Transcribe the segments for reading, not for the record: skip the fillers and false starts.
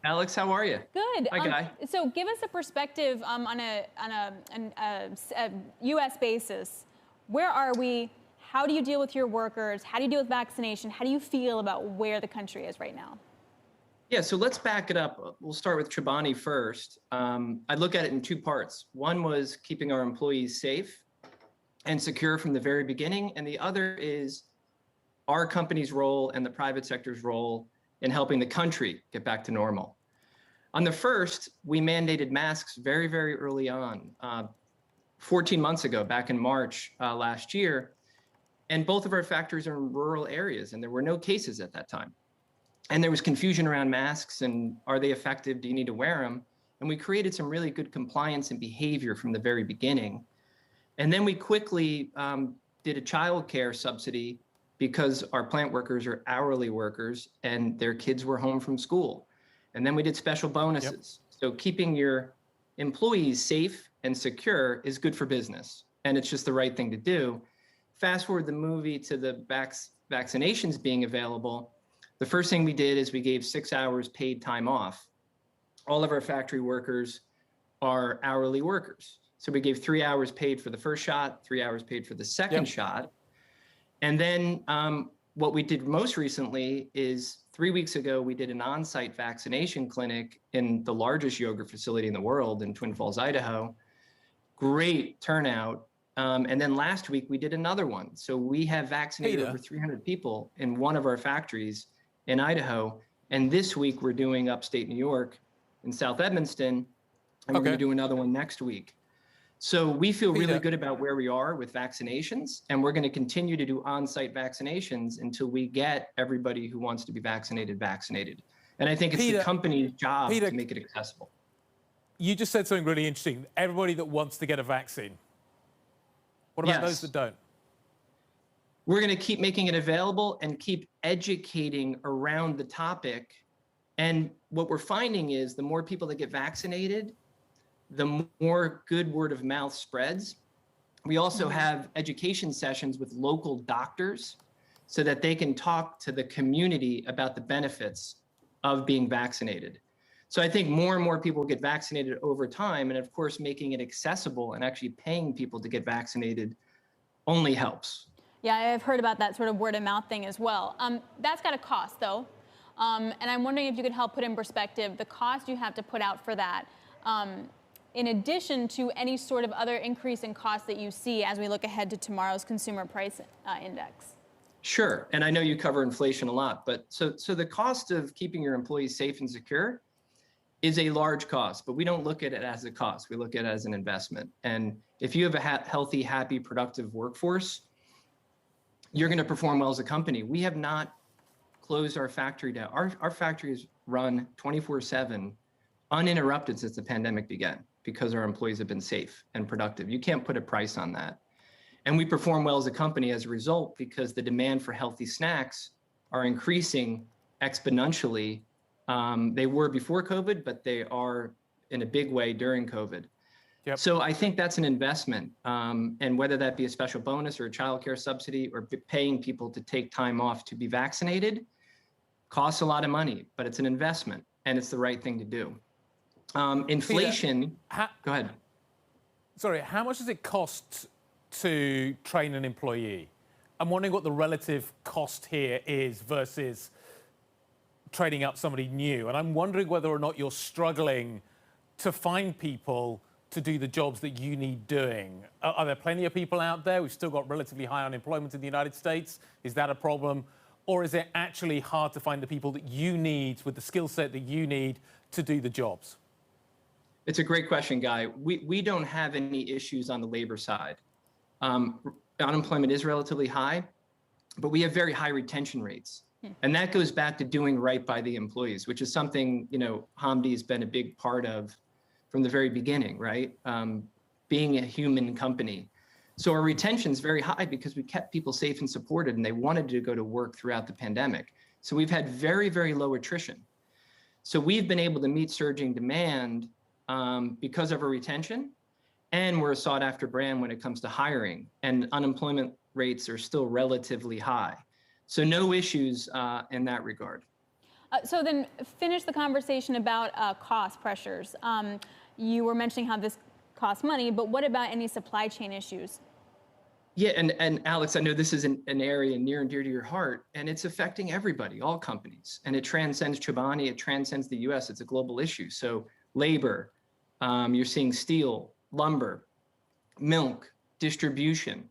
Alex, how are you? Good. Hi, Guy. So give us a perspective on a U.S. basis. Where are we? How do you deal with your workers? How do you deal with vaccination? How do you feel about where the country is right now? Yeah, so let's back it up. We'll start with Chobani first. I look at it in two parts. One was keeping our employees safe and secure from the very beginning, and the other is our company's role and the private sector's role in helping the country get back to normal. On the first, we mandated masks very, very early on, 14 months ago, back in March last year. And both of our factories are in rural areas, and there were no cases at that time. And there was confusion around masks and are they effective? Do you need to wear them? And we created some really good compliance and behavior from the very beginning. And then we quickly did a child care subsidy because our plant workers are hourly workers and their kids were home from school. And then we did special bonuses. Yep. So keeping your employees safe and secure is good for business. And it's just the right thing to do. Fast forward the movie to the vaccinations being available. The first thing we did is we gave 6 hours paid time off. All of our factory workers are hourly workers. So we gave 3 hours paid for the first shot, 3 hours paid for the second shot. And then what we did most recently is 3 weeks ago, we did an on-site vaccination clinic in the largest yogurt facility in the world in Twin Falls, Idaho. Great turnout. And then last week we did another one. So we have vaccinated over 300 people in one of our factories in Idaho. And this week we're doing upstate New York in South Evanston, and we're going to do another one next week. So we feel really good about where we are with vaccinations, and we're going to continue to do on-site vaccinations until we get everybody who wants to be vaccinated. And I think it's the company's job to make it accessible. You just said something really interesting. Everybody that wants to get a vaccine. What about those that don't? We're going to keep making it available and keep educating around the topic. And what we're finding is the more people that get vaccinated, the more good word of mouth spreads. We also have education sessions with local doctors so that they can talk to the community about the benefits of being vaccinated. So I think more and more people get vaccinated over time. And of course, making it accessible and actually paying people to get vaccinated only helps. Yeah, I've heard about that sort of word of mouth thing as well. That's got a cost, though. And I'm wondering if you could help put in perspective the cost you have to put out for that, in addition to any sort of other increase in costs that you see as we look ahead to tomorrow's consumer price index. Sure. And I know you cover inflation a lot, but so the cost of keeping your employees safe and secure is a large cost, but we don't look at it as a cost. We look at it as an investment. And if you have a healthy, happy, productive workforce, you're going to perform well as a company. We have not closed our factory down. Our factory is run 24/7, uninterrupted since the pandemic began because our employees have been safe and productive. You can't put a price on that. And we perform well as a company as a result because the demand for healthy snacks are increasing exponentially. They were before COVID, but they are in a big way during COVID. Yep. So I think that's an investment. And whether that be a special bonus or a child care subsidy or paying people to take time off to be vaccinated costs a lot of money, but it's an investment and it's the right thing to do. Inflation, go ahead. Sorry, how much does it cost to train an employee? I'm wondering what the relative cost here is versus training up somebody new. And I'm wondering whether or not you're struggling to find people to do the jobs that you need doing. Are there plenty of people out there? We've still got relatively high unemployment in the United States. Is that a problem? Or is it actually hard to find the people that you need with the skill set that you need to do the jobs? It's a great question, Guy. We don't have any issues on the labor side. Unemployment is relatively high, but we have very high retention rates. And that goes back to doing right by the employees, which is something, Hamdi has been a big part of from the very beginning, right? Being a human company. So our retention is very high because we kept people safe and supported and they wanted to go to work throughout the pandemic. So we've had very, very low attrition. So we've been able to meet surging demand because of our retention, and we're a sought after brand when it comes to hiring, and unemployment rates are still relatively high. So no issues in that regard. So then finish the conversation about cost pressures. You were mentioning how this costs money, but what about any supply chain issues? Yeah, and Alex, I know this is an area near and dear to your heart, and it's affecting everybody, all companies, and it transcends Chobani, it transcends the US, it's a global issue. So labor, you're seeing steel, lumber, milk, distribution,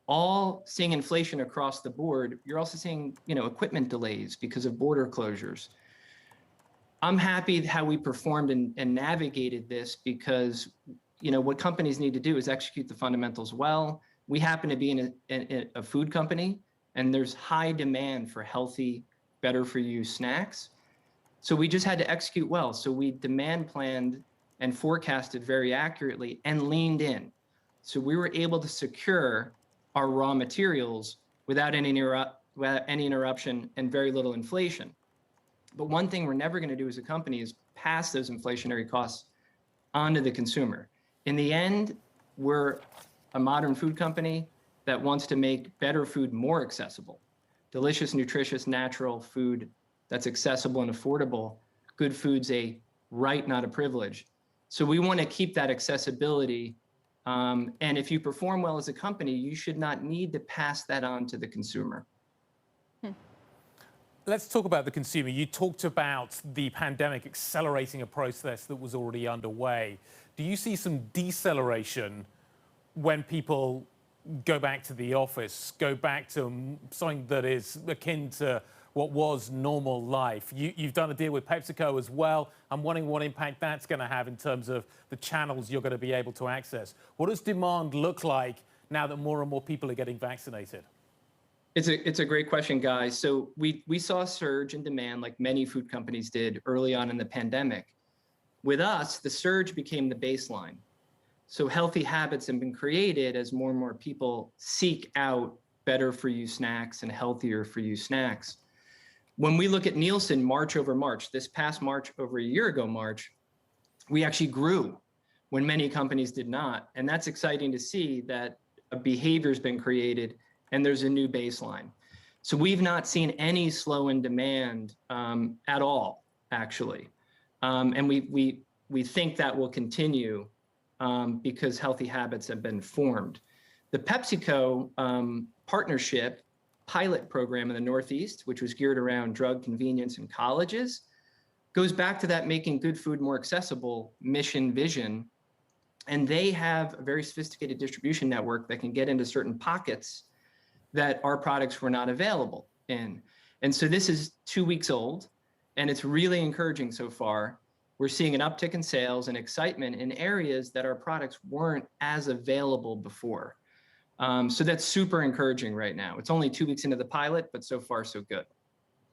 all seeing inflation across the board. You're also seeing, equipment delays because of border closures. I'm happy how we performed and navigated this because, what companies need to do is execute the fundamentals well. We happen to be in a food company, and there's high demand for healthy, better for you snacks. So we just had to execute well. So we demand planned and forecasted very accurately and leaned in. So we were able to secure our raw materials without any interruption and very little inflation. But one thing we're never going to do as a company is pass those inflationary costs onto the consumer. In the end, we're a modern food company that wants to make better food more accessible. Delicious, nutritious, natural food that's accessible and affordable. Good food's a right, not a privilege. So we want to keep that accessibility. And if you perform well as a company, you should not need to pass that on to the consumer. Let's talk about the consumer. You talked about the pandemic accelerating a process that was already underway. Do you see some deceleration when people go back to the office, go back to something that is akin to what was normal life? You've done a deal with PepsiCo as well. I'm wondering what impact that's going to have in terms of the channels you're going to be able to access. What does demand look like now that more and more people are getting vaccinated? It's a great question, guys. So we saw a surge in demand like many food companies did early on in the pandemic. With us, the surge became the baseline. So healthy habits have been created as more and more people seek out better for you snacks and healthier for you snacks. When we look at Nielsen March over March, this past March over a year ago March, we actually grew when many companies did not. And that's exciting to see that a behavior has been created and there's a new baseline. So we've not seen any slow in demand at all, actually. And we think that will continue because healthy habits have been formed. The PepsiCo partnership pilot program in the Northeast, which was geared around drug convenience in colleges, goes back to that making good food more accessible mission vision. And they have a very sophisticated distribution network that can get into certain pockets that our products were not available in. And so this is 2 weeks old, and it's really encouraging so far. We're seeing an uptick in sales and excitement in areas that our products weren't as available before. So that's super encouraging right now. It's only 2 weeks into the pilot, but so far so good.